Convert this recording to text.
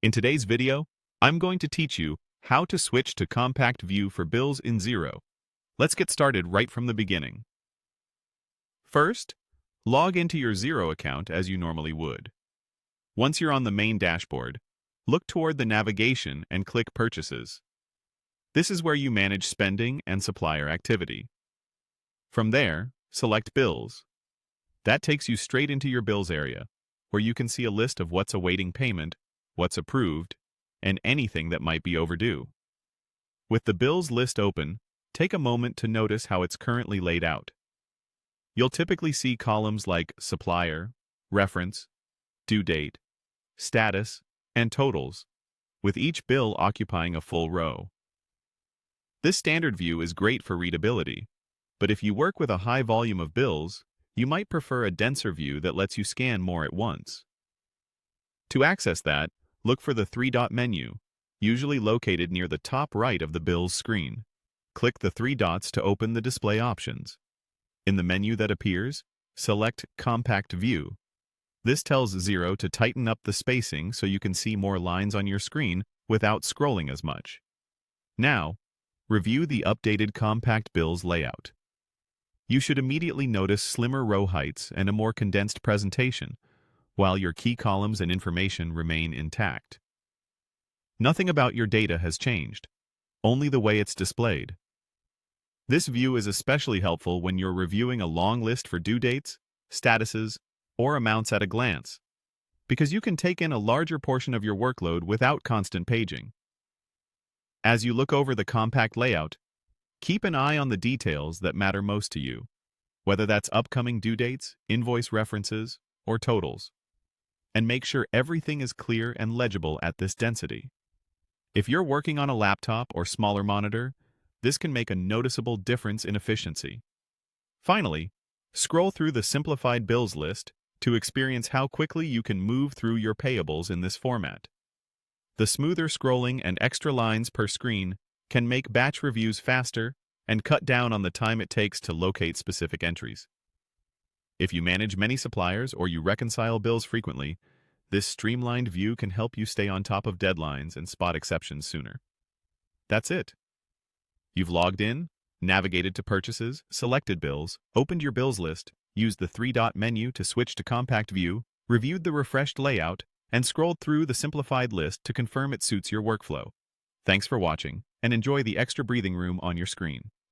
In today's video, I'm going to teach you how to switch to compact view for bills in Xero. Let's get started right from the beginning. First, log into your Xero account as you normally would. Once you're on the main dashboard, look toward the navigation and click Purchases. This is where you manage spending and supplier activity. From there, select Bills. That takes you straight into your bills area, where you can see a list of what's awaiting payment, what's approved, and anything that might be overdue. With the bills list open, take a moment to notice how it's currently laid out. You'll typically see columns like Supplier, Reference, Due Date, Status, and Totals, with each bill occupying a full row. This standard view is great for readability, but if you work with a high volume of bills, you might prefer a denser view that lets you scan more at once. To access that, look for the three-dot menu, usually located near the top right of the Bills screen. Click the three dots to open the display options. In the menu that appears, select Compact View. This tells Xero to tighten up the spacing so you can see more lines on your screen without scrolling as much. Now, review the updated Compact Bills layout. You should immediately notice slimmer row heights and a more condensed presentation, while your key columns and information remain intact. Nothing about your data has changed, only the way it's displayed. This view is especially helpful when you're reviewing a long list for due dates, statuses, or amounts at a glance, because you can take in a larger portion of your workload without constant paging. As you look over the compact layout, keep an eye on the details that matter most to you, whether that's upcoming due dates, invoice references, or totals. And make sure everything is clear and legible at this density. If you're working on a laptop or smaller monitor, this can make a noticeable difference in efficiency. Finally, scroll through the simplified bills list to experience how quickly you can move through your payables in this format. The smoother scrolling and extra lines per screen can make batch reviews faster and cut down on the time it takes to locate specific entries. If you manage many suppliers or you reconcile bills frequently, this streamlined view can help you stay on top of deadlines and spot exceptions sooner. That's it. You've logged in, navigated to purchases, selected bills, opened your bills list, used the three-dot menu to switch to compact view, reviewed the refreshed layout, and scrolled through the simplified list to confirm it suits your workflow. Thanks for watching, and enjoy the extra breathing room on your screen.